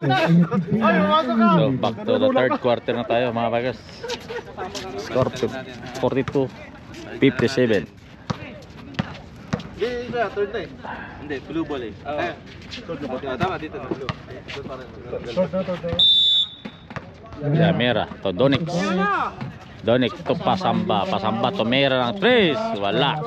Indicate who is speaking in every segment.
Speaker 1: So back to the third quarter na tayo mga bagas. Score 42-57.
Speaker 2: Hindi, blue ball eh. Tama dito na blue.
Speaker 1: Mera to Donix. Donix to Pasamba to Mera ng 3. Wala.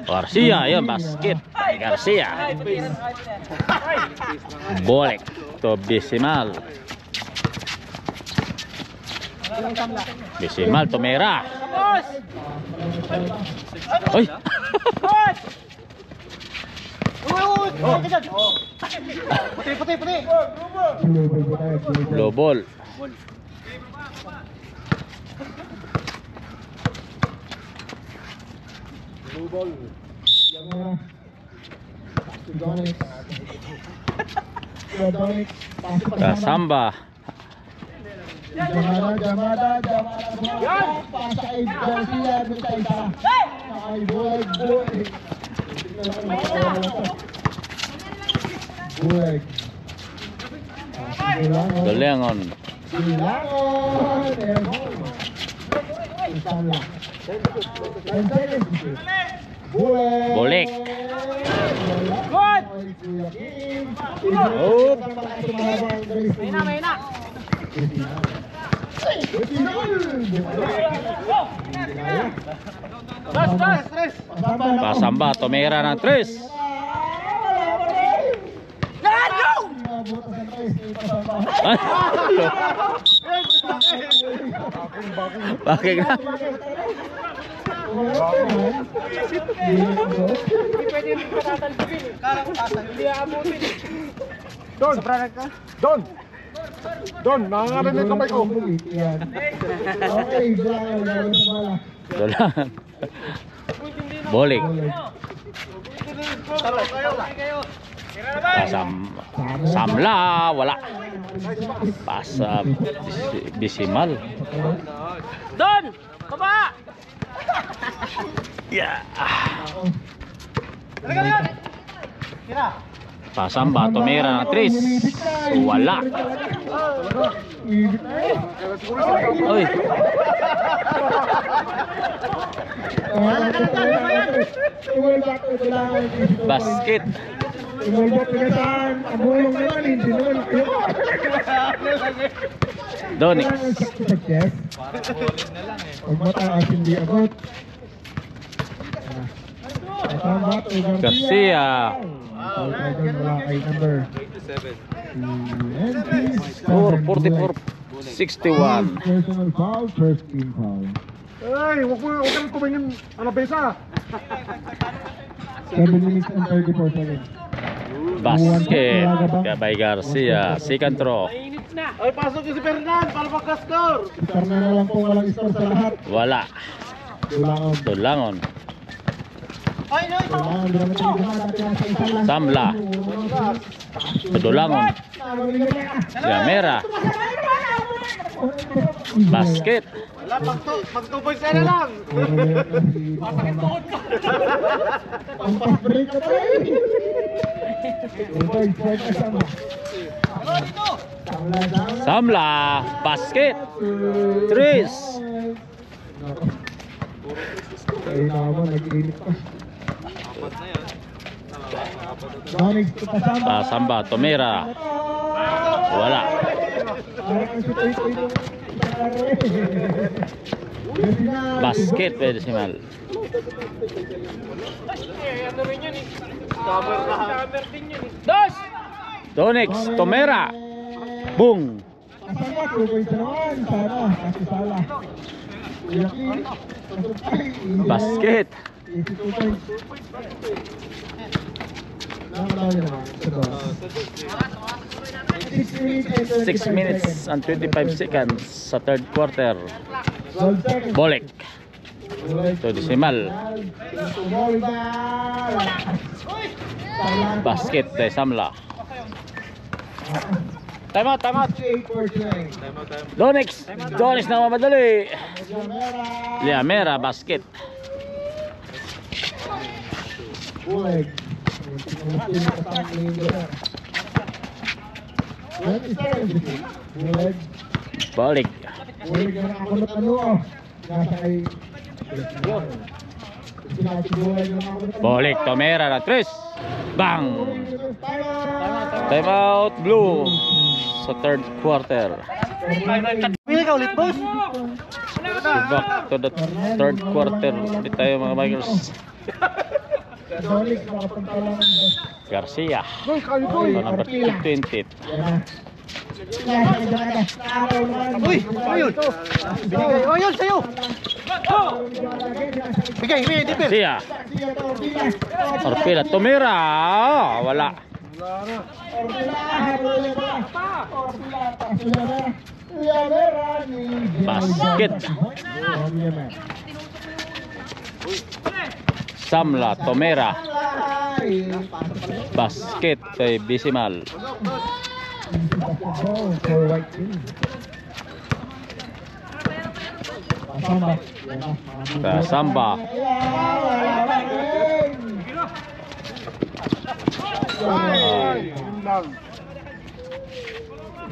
Speaker 1: Garcia, yun, basket. Garcia. Bolek to Bisimal. Bisimal to Mera. Uy.
Speaker 2: Puti.
Speaker 1: Blue ball.
Speaker 3: Blue ball.
Speaker 1: Kasamba.
Speaker 3: Jamada. Pasay Garcia sa isa. Ay Bueg.
Speaker 1: Dolengon. Bolek. Oh.
Speaker 2: Mahina.
Speaker 1: Pasamba to Mera ng 3. Bakit na?
Speaker 3: Don, nakakarinig yung kamay ko.
Speaker 1: Dolan. Bolek. Samla, wala. Pasa Bisimal.
Speaker 2: Don! Baba!
Speaker 1: Yeah.
Speaker 2: Kira.
Speaker 1: Pasamba to Mera ng 3. Wala. Oy. Basket. Donix. Garcia. Score 44-61.
Speaker 3: Ay, huwag kang tumingin. Ano besa?
Speaker 4: 7 minutes and 34 seconds.
Speaker 1: Basket. Gabay Garcia. Second throw.
Speaker 2: Ay, pasok si Fernan para magka-score.
Speaker 4: Karena na lang po walang score sa lahat.
Speaker 1: Wala. Tulangon. Samla. Tulangon. Mera. Basket.
Speaker 2: Wala, mag-2 na lang. Pasakit tuhod ka.
Speaker 4: Break ka pa rin.
Speaker 1: Samla. Basket. 3.
Speaker 4: Ay naman, nag-init pa.
Speaker 1: Pasamba to Mera. Wala. Basket Bisimal.
Speaker 2: Ano rin yun eh. Camera din yun eh. Dos!
Speaker 1: Donix to Mera. Boom.
Speaker 4: Kasama, 2 points naman. Sana, kasi sala.
Speaker 1: Basket.
Speaker 4: 82 points.
Speaker 1: 6 minutes and 25 seconds sa third quarter. Bolek to Bisimal. Basket de Samla. Time out. Donix na mamadali. Mera basket.
Speaker 4: Bulag.
Speaker 1: Balik.
Speaker 4: Bulag na nakakulot na loob. Nasa kay...
Speaker 1: Balik. Tomera na 3. Bang! Time out blue sa third quarter.
Speaker 2: Pili ka ulit, boss.
Speaker 1: Back to the third quarter. Hindi tayo mga Bikers.
Speaker 4: Balik, makapunta lang.
Speaker 1: Garcia.
Speaker 3: Doon, kayo to eh.
Speaker 1: Number 20.
Speaker 2: Uy, ano yun? Binigay. Oh, yun, sa'yo. Bigay, dipper.
Speaker 1: Garcia. Orpila. Tomera. Wala. Basket. Samla. Tomera. Basket kay Bisimal.
Speaker 4: For white team.
Speaker 1: Samba.
Speaker 3: Ay, yun lang.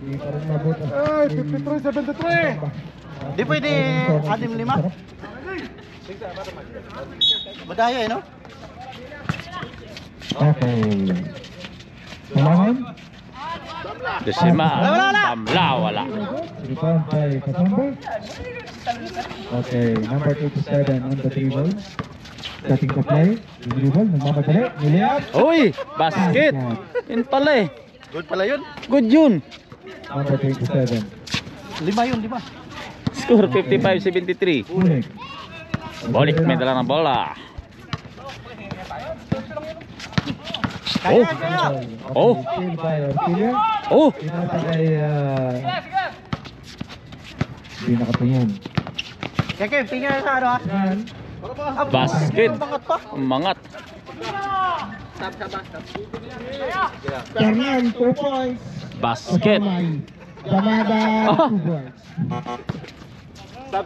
Speaker 4: Hindi pa rin mabuti.
Speaker 3: Ay, 53-73.
Speaker 2: Di pwede 6-5. Madaya eh, no?
Speaker 4: Okay. Kailangan?
Speaker 1: Bisimal.
Speaker 2: Wala.
Speaker 1: Samla. Wala.
Speaker 4: Rebound by Kasamba. Okay, number 27 on the dribble. Starting to play. Dribble, nagmamadali. Niliap.
Speaker 1: Uy! Basket! Yun pala eh.
Speaker 2: Good pala yun.
Speaker 1: Good yun.
Speaker 4: Number 27.
Speaker 2: 5 yun, 5.
Speaker 1: Score 55-73.
Speaker 4: Ulit.
Speaker 1: Balik may dala ng bola. Oh! Oh!
Speaker 4: Steal by Ortilia.
Speaker 1: Oh!
Speaker 4: Pinasa kay... Hindi nakatingin.
Speaker 2: Kaya, tingnan sa ano, ha?
Speaker 4: Yan.
Speaker 1: Basket!
Speaker 2: Bangat pa.
Speaker 1: Umangat.
Speaker 4: Fernan, 2 points.
Speaker 1: Basket!
Speaker 4: Kamay. Damada,
Speaker 1: Ah.
Speaker 4: 2 points.
Speaker 2: Sab.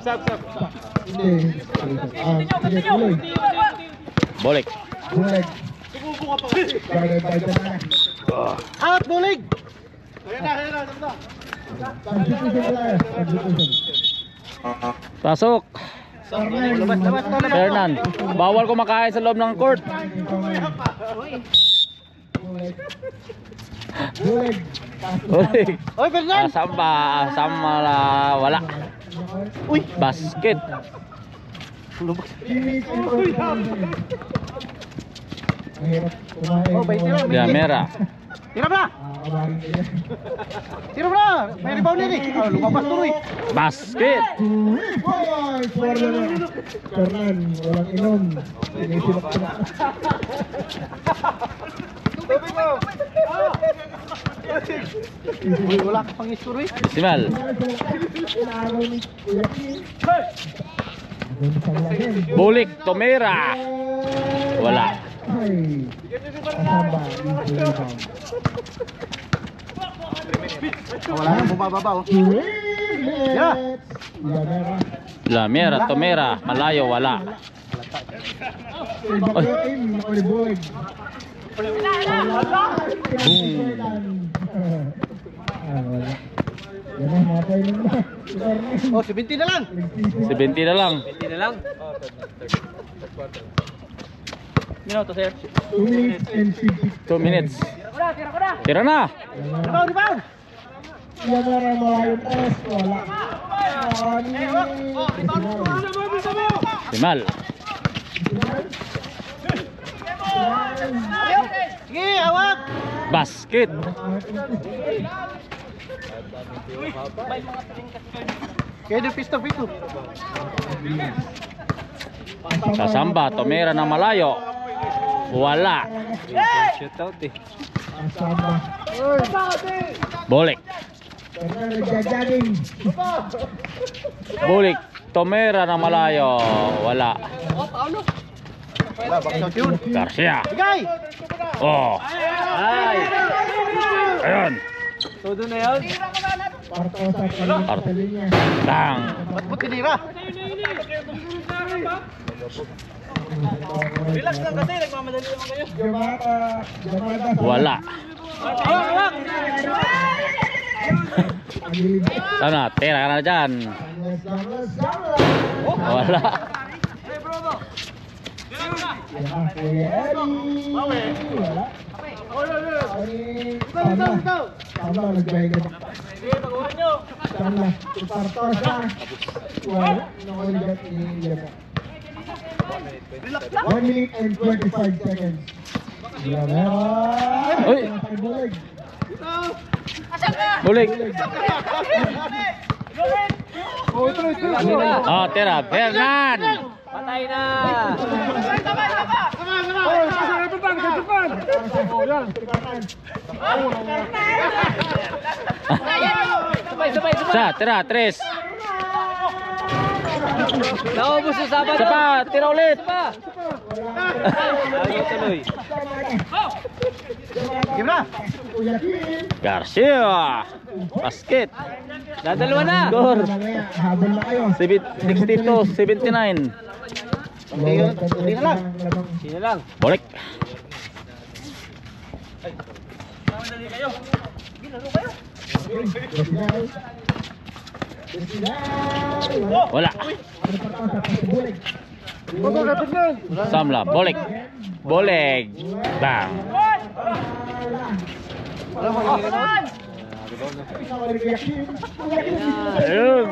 Speaker 4: Hindi. Sige, tuloy.
Speaker 1: Balik.
Speaker 4: Bulag. Guarded by Damada.
Speaker 2: Out, bulig!
Speaker 4: Substitution player. Substitution.
Speaker 1: Pasok.
Speaker 4: Fernan.
Speaker 1: Fernan. Bawal kumakain sa loob ng court.
Speaker 4: Bulag.
Speaker 1: Balik.
Speaker 2: Oy, Fernan!
Speaker 1: Samba. Samala. Wala.
Speaker 2: Uy!
Speaker 1: Basket.
Speaker 4: Teammates and coach. Mahirap kumain.
Speaker 2: Oh, 20 lang.
Speaker 1: Damera.
Speaker 2: Tirap na!
Speaker 4: Kabahin nila.
Speaker 2: Tirap na! May rebound din eh. Oh, lumabas tuloy.
Speaker 1: Basket.
Speaker 4: Boys, wala na. Fernan, walang inom. Sinisilap-silap.
Speaker 2: Uy, wala ka pang isuro eh.
Speaker 1: Bisimal.
Speaker 4: Inaagaw ni Kuya Kim. Doon sa lagin.
Speaker 1: Bulik. Tomera. Wala.
Speaker 4: Ay. Kasamba. Yung rebound.
Speaker 2: Wala nang bumababa oh.
Speaker 4: Yeah. Yamera.
Speaker 1: Lamera. Tomera. Malayo. Wala.
Speaker 4: Bakit nakulibulig. Wala. Yan na, matay lang na.
Speaker 2: Oh, 70 na lang.
Speaker 1: 70 na lang.
Speaker 2: 70 na lang. Minuto, sir.
Speaker 4: 2 minutes and
Speaker 1: 2 minutes. Tira na.
Speaker 2: Rebound!
Speaker 4: Yamera malayo tres. Wala.
Speaker 1: Bisimal.
Speaker 2: Sige, awak!
Speaker 1: Basket.
Speaker 2: Kaya yung pisto.
Speaker 1: Sasamba. Tomera na malayo. Wala.
Speaker 2: Shootout eh.
Speaker 4: Kasama.
Speaker 1: Bulik.
Speaker 4: Kaya nagja-jogging.
Speaker 1: Bulik. Tomera na malayo. Wala.
Speaker 2: Wala, backshot yun.
Speaker 1: Garcia.
Speaker 2: Bigay!
Speaker 1: Oh.
Speaker 2: Ay!
Speaker 1: Ayun.
Speaker 2: Todo na yan.
Speaker 4: Parto sa linya.
Speaker 1: Bang.
Speaker 2: Ba't mo tinira? Relax lang kasi, nagmamadali naman kayo.
Speaker 4: Jamada.
Speaker 1: Wala.
Speaker 2: Awak!
Speaker 1: Sana, tira ka na dyan. Wala.
Speaker 4: Sama nagbayagan. Sama ipartos na. Wala nakaligat ni 1 minute and 25 seconds.
Speaker 1: Uy! Bulig.
Speaker 3: Oh, ito na.
Speaker 1: Oh, tira. Fernan!
Speaker 5: Patay na!
Speaker 3: Oh, kapitan. Oh, yan.
Speaker 5: Sabay!
Speaker 1: Sa, tira. 3.
Speaker 5: Naubos yung sabat!
Speaker 1: Isa pa, tira ulit.
Speaker 5: Lagi tuloy.
Speaker 1: Garcia. Basket.
Speaker 5: Dadalawa na!
Speaker 1: Score.
Speaker 4: Habol na kayo.
Speaker 1: 62-79.
Speaker 5: Sino lang?
Speaker 1: Balik. Wala.
Speaker 3: Bago kapitan.
Speaker 1: Samla. Bolik. Boleg. Bang. Ayun.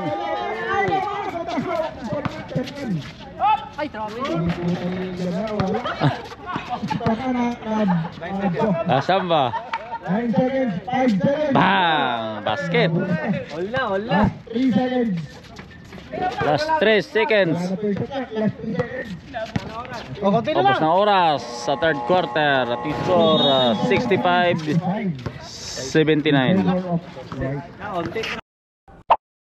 Speaker 5: Ay, trabe!
Speaker 1: Samba.
Speaker 4: 9 seconds, 5 seconds.
Speaker 1: Bang. Basket.
Speaker 5: All na!
Speaker 4: 3 seconds.
Speaker 1: Last 3 seconds. Tapos na oras sa third quarter. At score 65-79.
Speaker 4: Right.